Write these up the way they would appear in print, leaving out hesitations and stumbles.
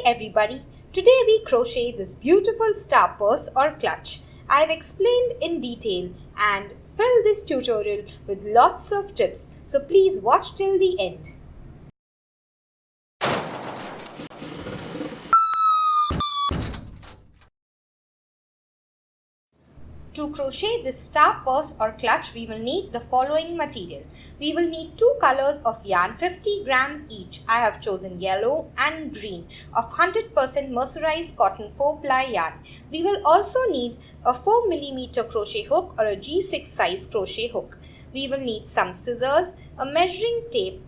everybody, today we crochet this beautiful star purse or clutch. I have explained in detail and filled this tutorial with lots of tips, so please watch till the end. To crochet this star purse or clutch, we will need the following material. We will need 2 colors of yarn, 50 grams each. I have chosen yellow and green of 100% mercerized cotton 4-ply yarn. We will also need a 4mm crochet hook or a G6 size crochet hook. We will need some scissors, a measuring tape,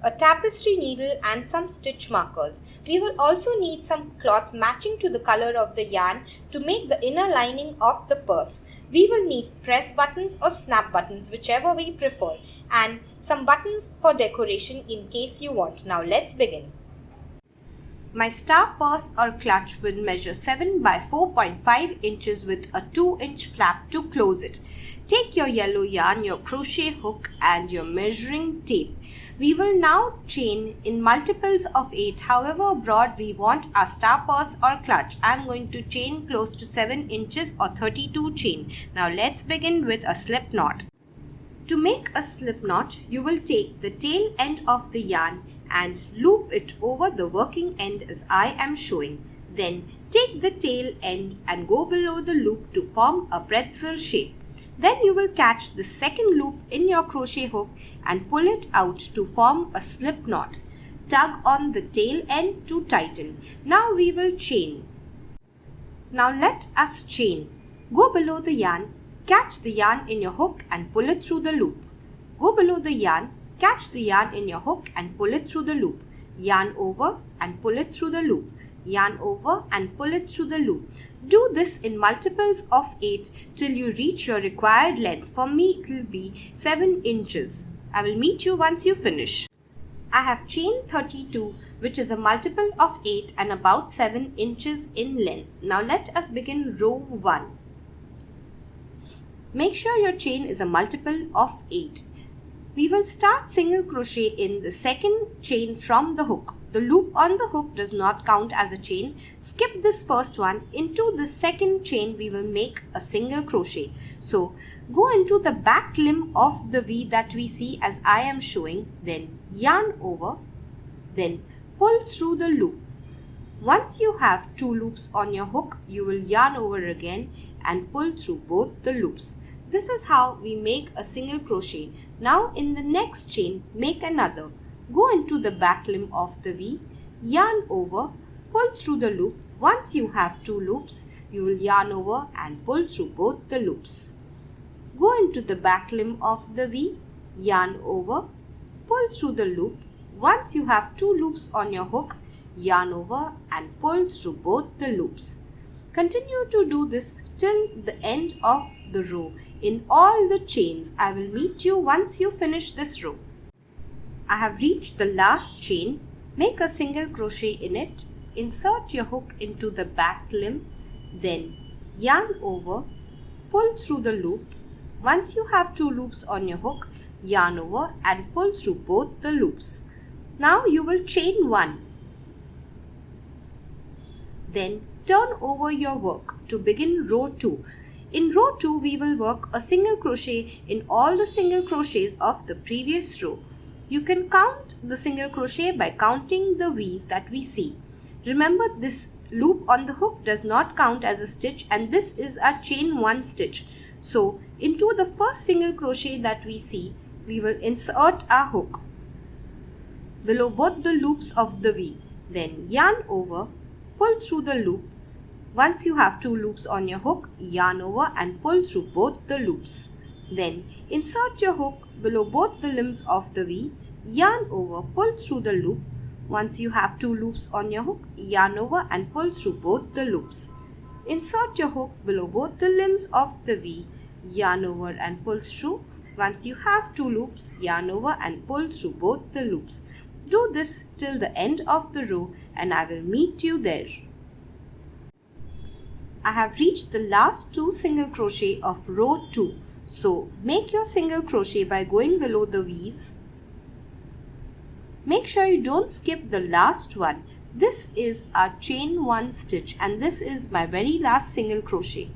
a tapestry needle and some stitch markers. We will also need some cloth matching to the color of the yarn to make the inner lining of the purse. We will need press buttons or snap buttons, whichever we prefer, and some buttons for decoration in case you want. Now let's begin. My star purse or clutch will measure 7 by 4.5 inches with a 2-inch flap to close it. Take your yellow yarn, your crochet hook and your measuring tape. We will now chain in multiples of 8, however broad we want our star purse or clutch. I am going to chain close to 7 inches or 32 chain. Now let's begin with a slip knot. To make a slip knot, you will take the tail end of the yarn and loop it over the working end as I am showing. Then take the tail end and go below the loop to form a pretzel shape. Then you will catch the second loop in your crochet hook and pull it out to form a slip knot. Tug on the tail end to tighten. Now we will chain. Now let us chain. Go below the yarn, catch the yarn in your hook and pull it through the loop. Go below the yarn, catch the yarn in your hook and pull it through the loop. Yarn over and pull it through the loop. Yarn over and pull it through the loop. Do this in multiples of 8 till you reach your required length. For me it will be 7 inches. I will meet you once you finish. I have chain 32, which is a multiple of 8 and about 7 inches in length. Now let us begin row 1. Make sure your chain is a multiple of 8. We will start single crochet in the second chain from the hook. The loop on the hook does not count as a chain. Skip this first one. Into the second chain we will make a single crochet. So go into the back limb of the V that we see as I am showing. Then yarn over. Then pull through the loop. Once you have 2 loops on your hook, you will yarn over again and pull through both the loops. This is how we make a single crochet. Now in the next chain, make another. Go into the back limb of the V, yarn over, pull through the loop. Once you have 2 loops, you will yarn over and pull through both the loops. Go into the back limb of the V, yarn over, pull through the loop. Once you have 2 loops on your hook, yarn over and pull through both the loops. Continue to do this till the end of the row. In all the chains, I will meet you once you finish this row. I have reached the last chain. Make a single crochet in it. Insert your hook into the back limb. Then yarn over, pull through the loop. Once you have 2 loops on your hook, yarn over and pull through both the loops. Now you will chain 1. Then turn over your work to begin row 2. In row 2, we will work a single crochet in all the single crochets of the previous row. You can count the single crochet by counting the V's that we see. Remember, this loop on the hook does not count as a stitch and this is a chain 1 stitch. So into the first single crochet that we see, we will insert our hook below both the loops of the V. Then yarn over, pull through the loop. Once you have 2 loops on your hook, yarn over and pull through both the loops. Then insert your hook below both the limbs of the V, yarn over, pull through the loop. Once you have 2 loops on your hook, yarn over and pull through both the loops. Insert your hook below both the limbs of the V, yarn over and pull through. Once you have 2 loops, yarn over and pull through both the loops. Do this till the end of the row and I will meet you there. I have reached the last 2 single crochet of row 2. So make your single crochet by going below the V's. Make sure you don't skip the last one. This is a chain 1 stitch and this is my very last single crochet.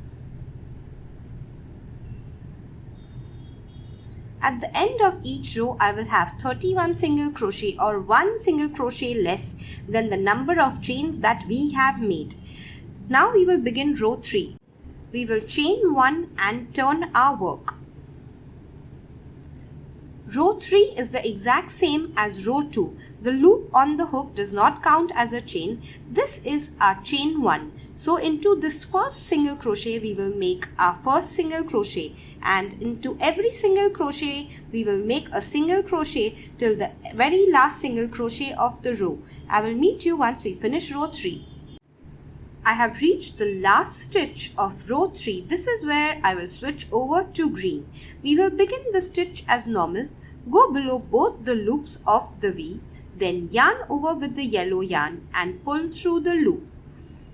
At the end of each row, I will have 31 single crochet or 1 single crochet less than the number of chains that we have made. Now we will begin row 3. We will chain 1 and turn our work. Row 3 is the exact same as row 2. The loop on the hook does not count as a chain. This is our chain 1. So into this first single crochet we will make our first single crochet, and into every single crochet we will make a single crochet till the very last single crochet of the row. I will meet you once we finish row 3. I have reached the last stitch of row 3. This is where I will switch over to green. We will begin the stitch as normal. Go below both the loops of the V, then yarn over with the yellow yarn and pull through the loop.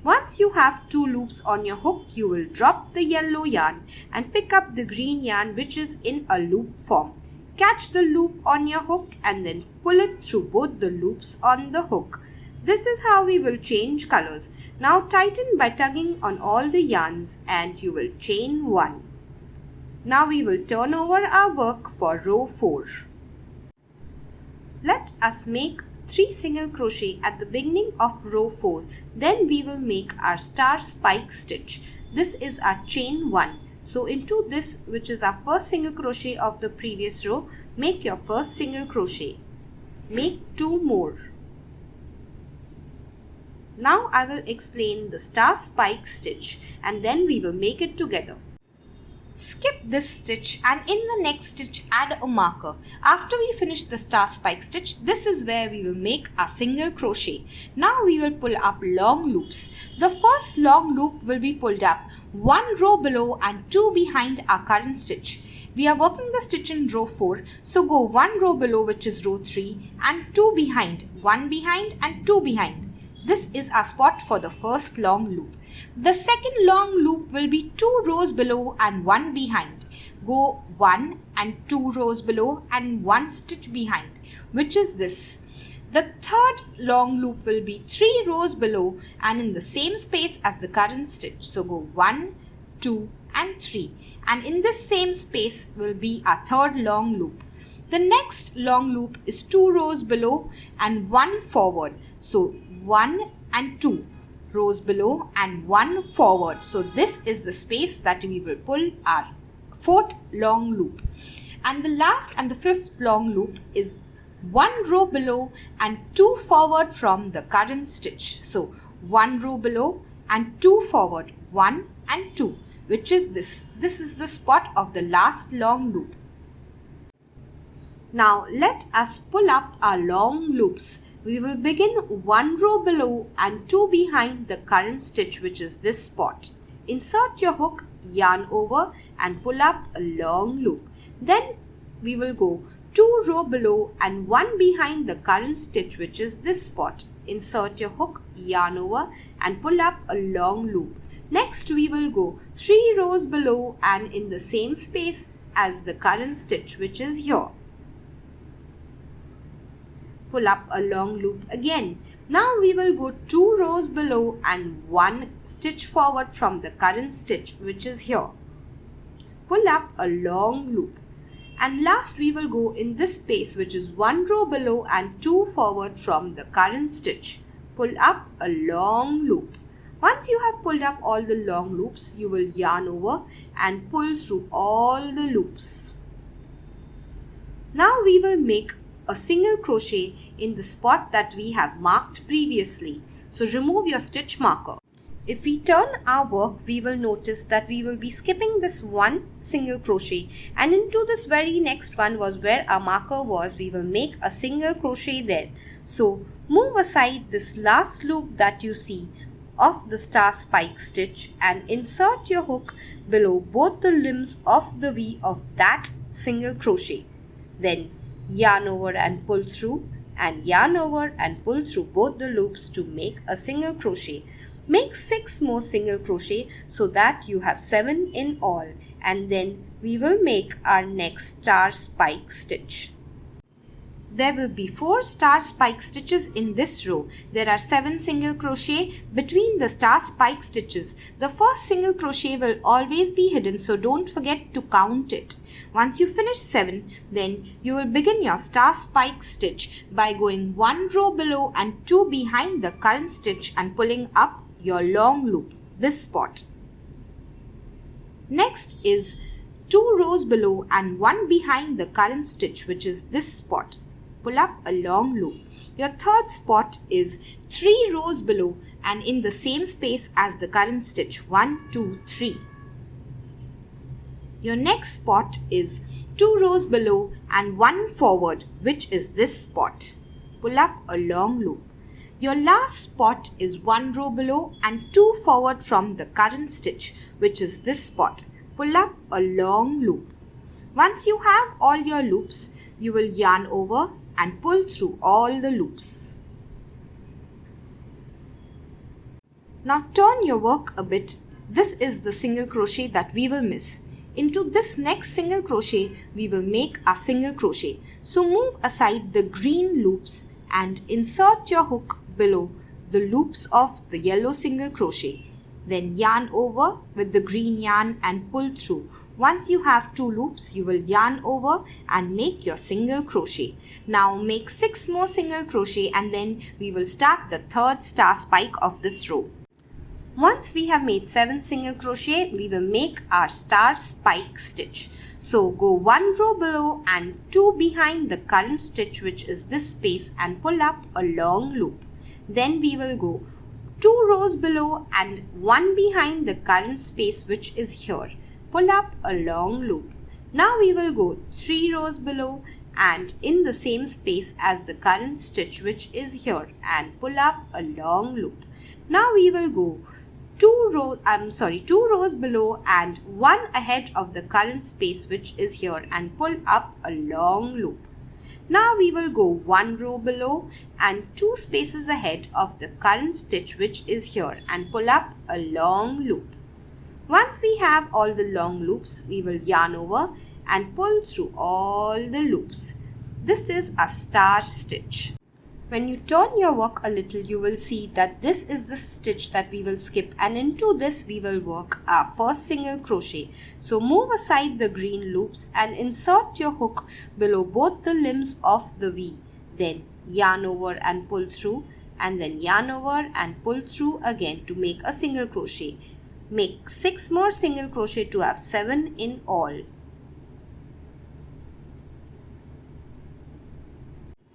Once you have 2 loops on your hook, you will drop the yellow yarn and pick up the green yarn which is in a loop form. Catch the loop on your hook and then pull it through both the loops on the hook. This is how we will change colors. Now tighten by tugging on all the yarns and you will chain 1. Now we will turn over our work for row 4. Let us make 3 single crochet at the beginning of row 4. Then we will make our star spike stitch. This is our chain 1. So into this, which is our first single crochet of the previous row, make your first single crochet. Make 2 more. Now I will explain the star spike stitch and then we will make it together. Skip this stitch and in the next stitch add a marker. After we finish the star spike stitch, this is where we will make a single crochet. Now we will pull up long loops. The first long loop will be pulled up 1 row below and 2 behind our current stitch. We are working the stitch in row 4, so go 1 row below, which is row 3, and 2 behind, 1 behind and 2 behind. This is our spot for the first long loop. The second long loop will be 2 rows below and 1 behind. Go 1 and 2 rows below and 1 stitch behind, which is this. The third long loop will be 3 rows below and in the same space as the current stitch. So go 1, 2 and 3, and in this same space will be our third long loop. The next long loop is 2 rows below and 1 forward. So 1 and 2 rows below and 1 forward. So this is the space that we will pull our fourth long loop. And the last and the fifth long loop is 1 row below and 2 forward from the current stitch. So 1 row below and 2 forward, 1 and 2, which is this. This is the spot of the last long loop. Now let us pull up our long loops. We will begin 1 row below and 2 behind the current stitch, which is this spot. Insert your hook, yarn over and pull up a long loop. Then we will go 2 row below and 1 behind the current stitch, which is this spot. Insert your hook, yarn over and pull up a long loop. Next we will go 3 rows below and in the same space as the current stitch, which is here. Pull up a long loop again. Now we will go 2 rows below and 1 stitch forward from the current stitch, which is here. Pull up a long loop. And last we will go in this space, which is 1 row below and 2 forward from the current stitch. Pull up a long loop. Once you have pulled up all the long loops, you will yarn over and pull through all the loops. Now we will make a single crochet in the spot that we have marked previously. So remove your stitch marker. If we turn our work, we will notice that we will be skipping this 1 single crochet, and into this very next one was where our marker was. We will make a single crochet there. So move aside this last loop that you see of the star spike stitch and insert your hook below both the limbs of the V of that single crochet. Then yarn over and pull through and yarn over and pull through both the loops to make a single crochet. Make 6 more single crochet so that you have 7 in all, and then we will make our next star spike stitch. There will be 4 star spike stitches in this row. There are 7 single crochet between the star spike stitches. The first single crochet will always be hidden, so don't forget to count it. Once you finish 7, then you will begin your star spike stitch by going 1 row below and 2 behind the current stitch and pulling up your long loop, this spot. Next is 2 rows below and 1 behind the current stitch, which is this spot. Pull up a long loop. Your third spot is 3 rows below and in the same space as the current stitch, 1, 2, 3. Your next spot is 2 rows below and 1 forward, which is this spot. Pull up a long loop. Your last spot is 1 row below and 2 forward from the current stitch, which is this spot. Pull up a long loop. Once you have all your loops, you will yarn over and pull through all the loops. Now turn your work a bit. This is the single crochet that we will miss. Into this next single crochet, we will make a single crochet. So move aside the green loops and insert your hook below the loops of the yellow single crochet. Then yarn over with the green yarn and pull through. Once you have 2 loops, you will yarn over and make your single crochet. Now make 6 more single crochet and then we will start the third star spike of this row. Once we have made 7 single crochet, we will make our star spike stitch. So go 1 row below and 2 behind the current stitch, which is this space, and pull up a long loop. Then we will go 2 rows below and 1 behind the current space, which is here. Pull up a long loop. Now we will go 3 rows below and in the same space as the current stitch, which is here, and pull up a long loop. Now we will go 2 rows below and 1 ahead of the current space, which is here, and pull up a long loop. Now we will go 1 row below and 2 spaces ahead of the current stitch, which is here, and pull up a long loop. Once we have all the long loops, we will yarn over and pull through all the loops. This is a star stitch. When you turn your work a little, you will see that this is the stitch that we will skip, and into this we will work our first single crochet. So move aside the green loops and insert your hook below both the limbs of the V. Then yarn over and pull through, and then yarn over and pull through again to make a single crochet. Make 6 more single crochet to have 7 in all.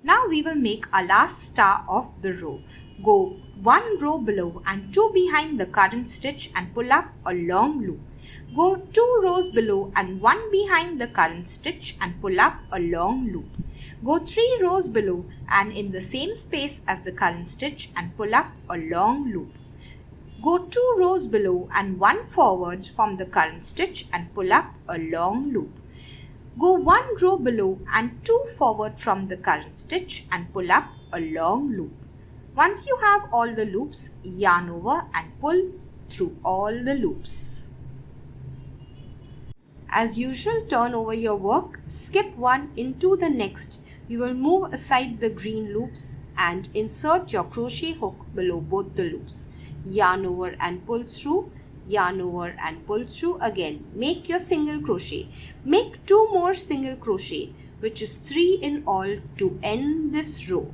Now we will make our last star of the row. Go 1 row below and 2 behind the current stitch and pull up a long loop. Go 2 rows below and 1 behind the current stitch and pull up a long loop. Go 3 rows below and in the same space as the current stitch and pull up a long loop. Go 2 rows below and 1 forward from the current stitch and pull up a long loop. Go 1 row below and 2 forward from the current stitch and pull up a long loop. Once you have all the loops, yarn over and pull through all the loops. As usual, turn over your work, skip one into the next. You will move aside the green loops and insert your crochet hook below both the loops. Yarn over and pull through. Yarn over and pull through again. Make your single crochet. Make 2 more single crochet, which is 3 in all, to end this row.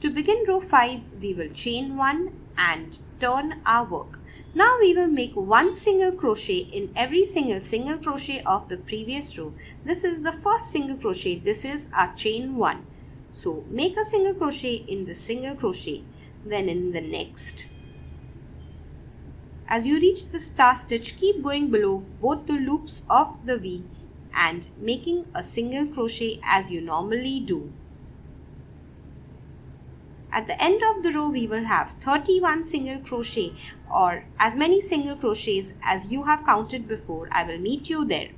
To begin row 5, we will chain 1 and turn our work. Now we will make 1 single crochet in every single crochet of the previous row. This is the first single crochet. This is our chain 1. So make a single crochet in the single crochet, then in the next. As you reach the star stitch, keep going below both the loops of the V and making a single crochet as you normally do. At the end of the row, we will have 31 single crochet, or as many single crochets as you have counted before. I will meet you there.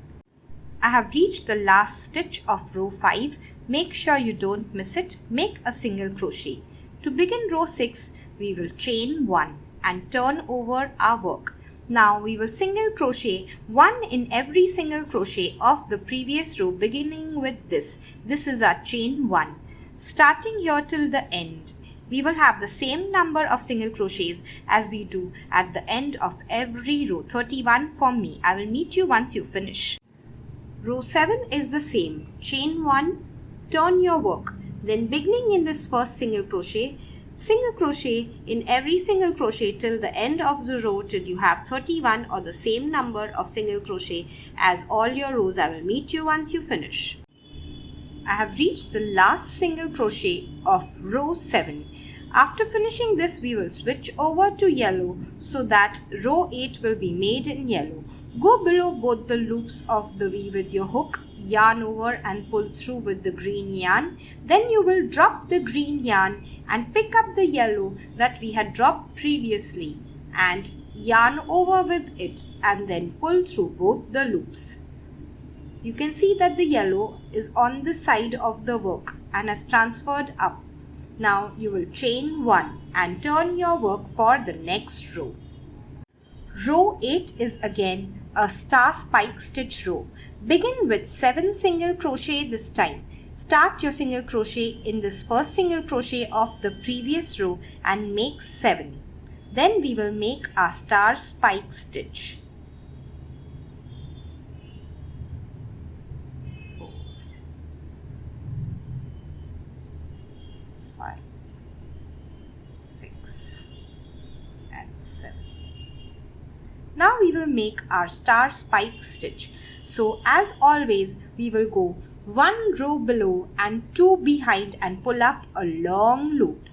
I have reached the last stitch of row 5. Make sure you don't miss it. Make a single crochet. To begin row 6, we will chain 1 and turn over our work. Now we will single crochet 1 in every single crochet of the previous row, beginning with this. This is our chain 1. Starting here till the end, we will have the same number of single crochets as we do at the end of every row. 31 for me. I will meet you once you finish. Row 7 is the same. Chain 1, turn your work. Then beginning in this first single crochet in every single crochet till the end of the row till you have 31 or the same number of single crochet as all your rows. I will meet you once you finish. I have reached the last single crochet of row 7. After finishing this, we will switch over to yellow so that row 8 will be made in yellow. Go below both the loops of the V with your hook, yarn over and pull through with the green yarn. Then you will drop the green yarn and pick up the yellow that we had dropped previously and yarn over with it and then pull through both the loops. You can see that the yellow is on the side of the work and has transferred up. Now you will chain 1 and turn your work for the next row. Row 8 is again a star spike stitch row. Begin with 7 single crochet this time. Start your single crochet in this first single crochet of the previous row and make 7. Then we will make our star spike stitch. 4, 5, 6 and 7. Now we will make our star spike stitch. So as always, we will go 1 row below and 2 behind and pull up a long loop.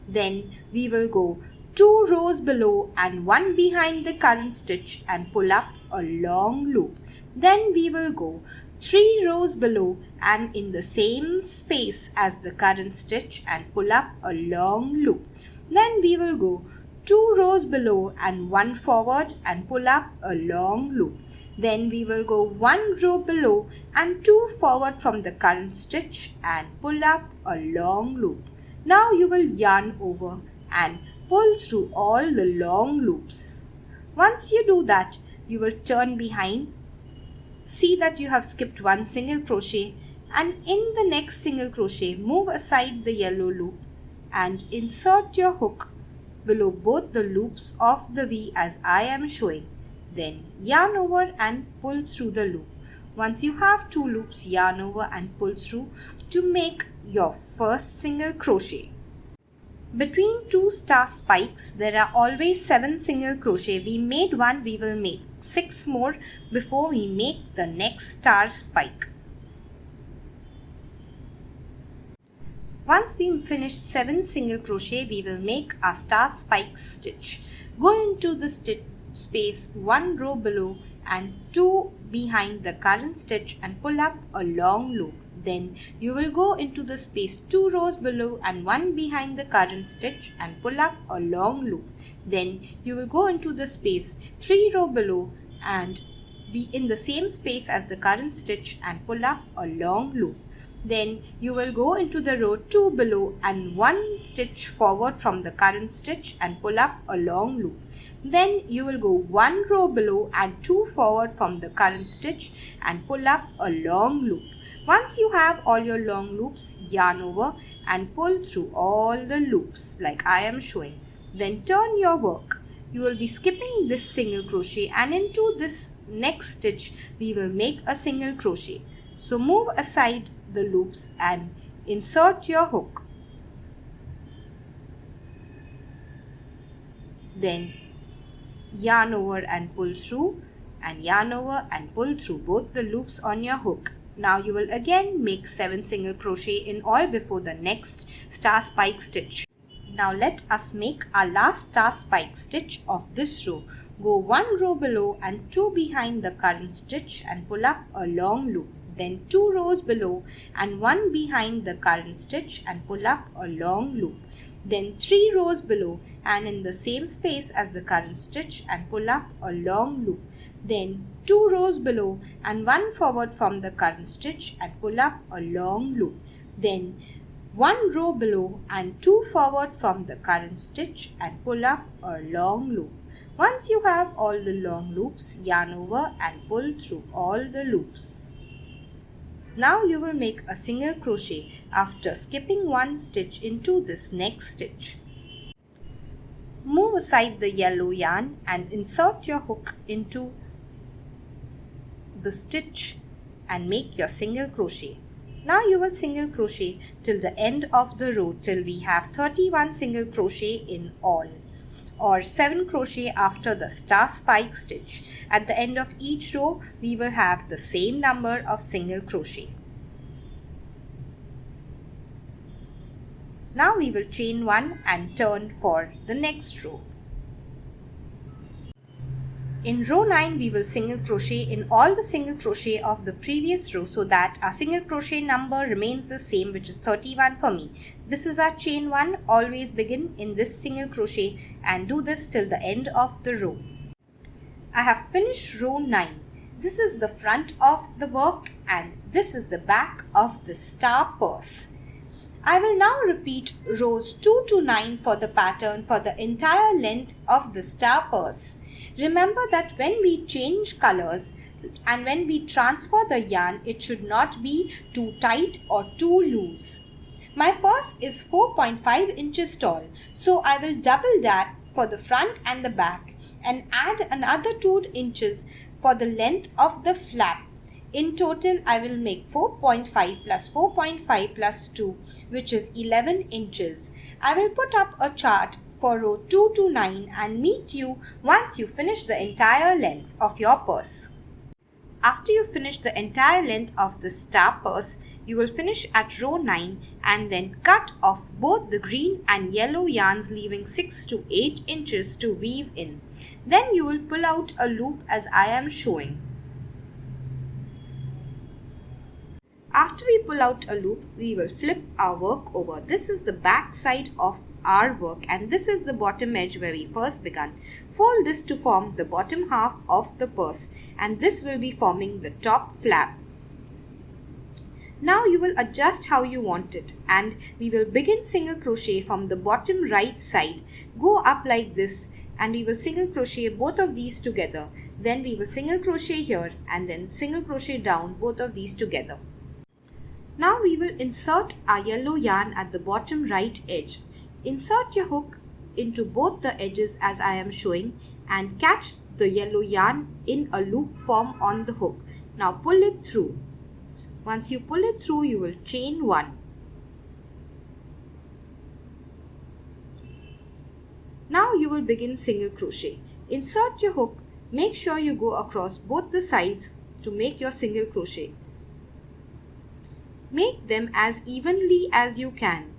Then we will go 2 rows below and 1 behind the current stitch and pull up a long loop. Then we will go 3 rows below and in the same space as the current stitch and pull up a long loop. Then we will go 2 rows below and 1 forward and pull up a long loop. Then we will go 1 row below and 2 forward from the current stitch and pull up a long loop. Now you will yarn over and pull through all the long loops. Once you do that, you will turn behind. See that you have skipped 1 single crochet and in the next single crochet, move aside the yellow loop and insert your hook below both the loops of the V as I am showing. Then yarn over and pull through the loop. Once you have 2 loops, yarn over and pull through to make your first single crochet. Between 2 star spikes, there are always 7 single crochet. We made 1, we will make 6 more before we make the next star spike. Once we finish 7 single crochet, we will make our star spike stitch. Go into the stitch space 1 row below and 2 behind the current stitch and pull up a long loop. Then you will go into the space 2 rows below and 1 behind the current stitch and pull up a long loop. Then you will go into the space 3 row below and be in the same space as the current stitch and pull up a long loop. Then you will go into the row 2 below and 1 stitch forward from the current stitch and pull up a long loop. Then you will go 1 row below and 2 forward from the current stitch and pull up a long loop. Once you have all your long loops, yarn over and pull through all the loops like I am showing. Then turn your work. You will be skipping this single crochet and into this next stitch we will make a single crochet. So move aside the loops and insert your hook. Then yarn over and pull through and yarn over and pull through both the loops on your hook. Now you will again make 7 single crochet in all before the next star spike stitch. Now let us make our last star spike stitch of this row. Go 1 row below and 2 behind the current stitch and pull up a long loop. Then 2 rows below and 1 behind the current stitch and pull up a long loop. Then 3 rows below and in the same space as the current stitch and pull up a long loop. Then 2 rows below and 1 forward from the current stitch and pull up a long loop. Then 1 row below and 2 forward from the current stitch and pull up a long loop. Once you have all the long loops, yarn over and pull through all the loops. Now you will make a single crochet after skipping 1 stitch into this next stitch. Move aside the yellow yarn and insert your hook into the stitch and make your single crochet. Now you will single crochet till the end of the row till we have 31 single crochet in all, or 7 crochet after the star spike stitch. At the end of each row we will have the same number of single crochet. Now we will chain 1 and turn for the next row. In row 9 we will single crochet in all the single crochet of the previous row so that our single crochet number remains the same, which is 31 for me. This is our chain 1. Always begin in this single crochet and do this till the end of the row. I have finished row 9. This is the front of the work and this is the back of the star purse. I will now repeat rows 2 to 9 for the pattern for the entire length of the star purse. Remember that when we change colors and when we transfer the yarn, it should not be too tight or too loose. My purse is 4.5 inches tall, so I will double that for the front and the back and add another 2 inches for the length of the flap. In total, I will make 4.5 plus 4.5 plus 2, which is 11 inches. I will put up a chart for row 2 to 9 and meet you once you finish the entire length of your purse. After you finish the entire length of the star purse, you will finish at row 9 and then cut off both the green and yellow yarns, leaving 6 to 8 inches to weave in. Then you will pull out a loop as I am showing. After we pull out a loop, we will flip our work over. This is the back side of our work and this is the bottom edge where we first began. Fold this to form the bottom half of the purse and this will be forming the top flap. Now you will adjust how you want it and we will begin single crochet from the bottom right side. Go up like this and we will single crochet both of these together. Then we will single crochet here and then single crochet down both of these together. Now we will insert our yellow yarn at the bottom right edge. Insert your hook into both the edges as I am showing and catch the yellow yarn in a loop form on the hook. Now pull it through. Once you pull it through, you will chain 1. Now you will begin single crochet. Insert your hook. Make sure you go across both the sides to make your single crochet. Make them as evenly as you can.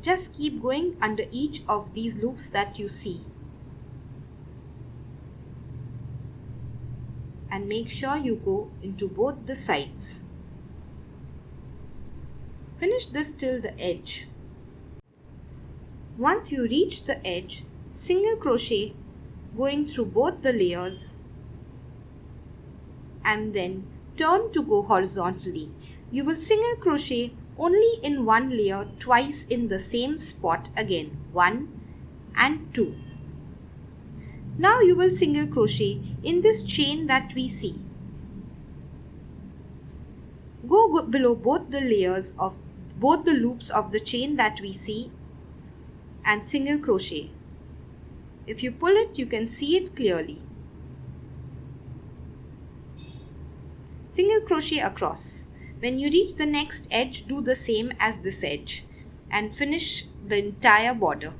Just keep going under each of these loops that you see. And make sure you go into both the sides. Finish this till the edge. Once you reach the edge, single crochet going through both the layers and then turn to go horizontally. You will single crochet only in one layer twice in the same spot again, 1 and 2. Now you will single crochet in this chain that we see. Go below both the layers of both the loops of the chain that we see and single crochet. If you pull it, you can see it clearly. Single crochet across. When you reach the next edge, do the same as this edge and finish the entire border.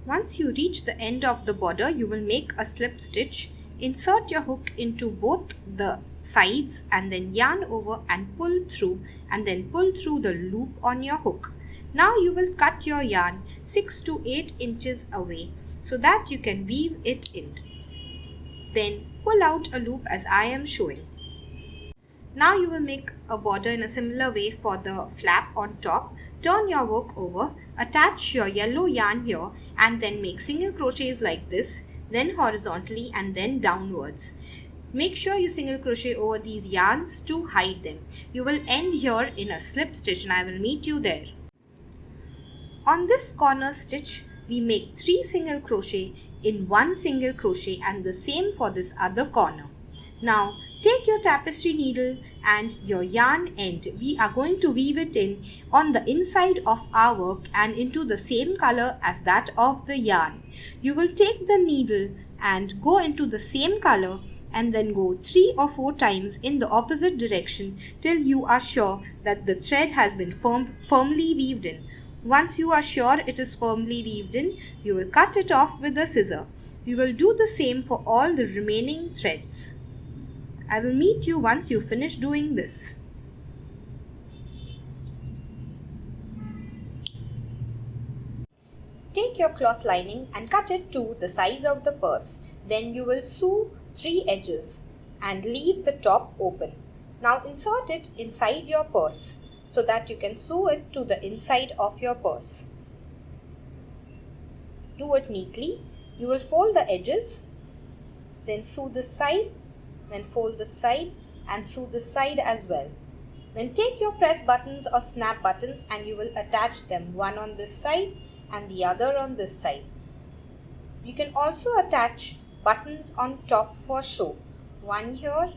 Once you reach the end of the border, you will make a slip stitch. Insert your hook into both the sides and then yarn over and pull through and then pull through the loop on your hook. Now you will cut your yarn 6 to 8 inches away so that you can weave it in. Then pull out a loop as I am showing. Now you will make a border in a similar way for the flap on top. Turn your work over, attach your yellow yarn here and then make single crochets like this, then horizontally and then downwards. Make sure you single crochet over these yarns to hide them. You will end here in a slip stitch and I will meet you there. On this corner stitch, we make 3 single crochet in 1 single crochet and the same for this other corner. Now take your tapestry needle and your yarn end. We are going to weave it in on the inside of our work and into the same color as that of the yarn. You will take the needle and go into the same color and then go 3 or 4 times in the opposite direction till you are sure that the thread has been firmly weaved in. Once you are sure it is firmly weaved in, you will cut it off with a scissor. You will do the same for all the remaining threads. I will meet you once you finish doing this. Take your cloth lining and cut it to the size of the purse. Then you will sew 3 edges and leave the top open. Now insert it inside your purse so that you can sew it to the inside of your purse. Do it neatly. You will fold the edges, then sew this side, then fold this side and sew this side as well. Then take your press buttons or snap buttons and you will attach them, one on this side and the other on this side. You can also attach buttons on top for show, one here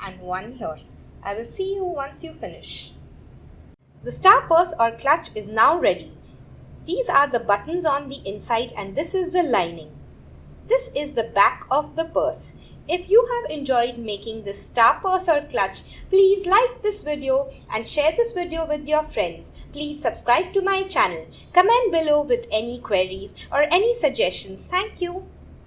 and one here. I will see you once you finish. The star purse or clutch is now ready. These are the buttons on the inside and this is the lining. This is the back of the purse. If you have enjoyed making this star purse or clutch, please like this video and share this video with your friends. Please subscribe to my channel. Comment below with any queries or any suggestions. Thank you.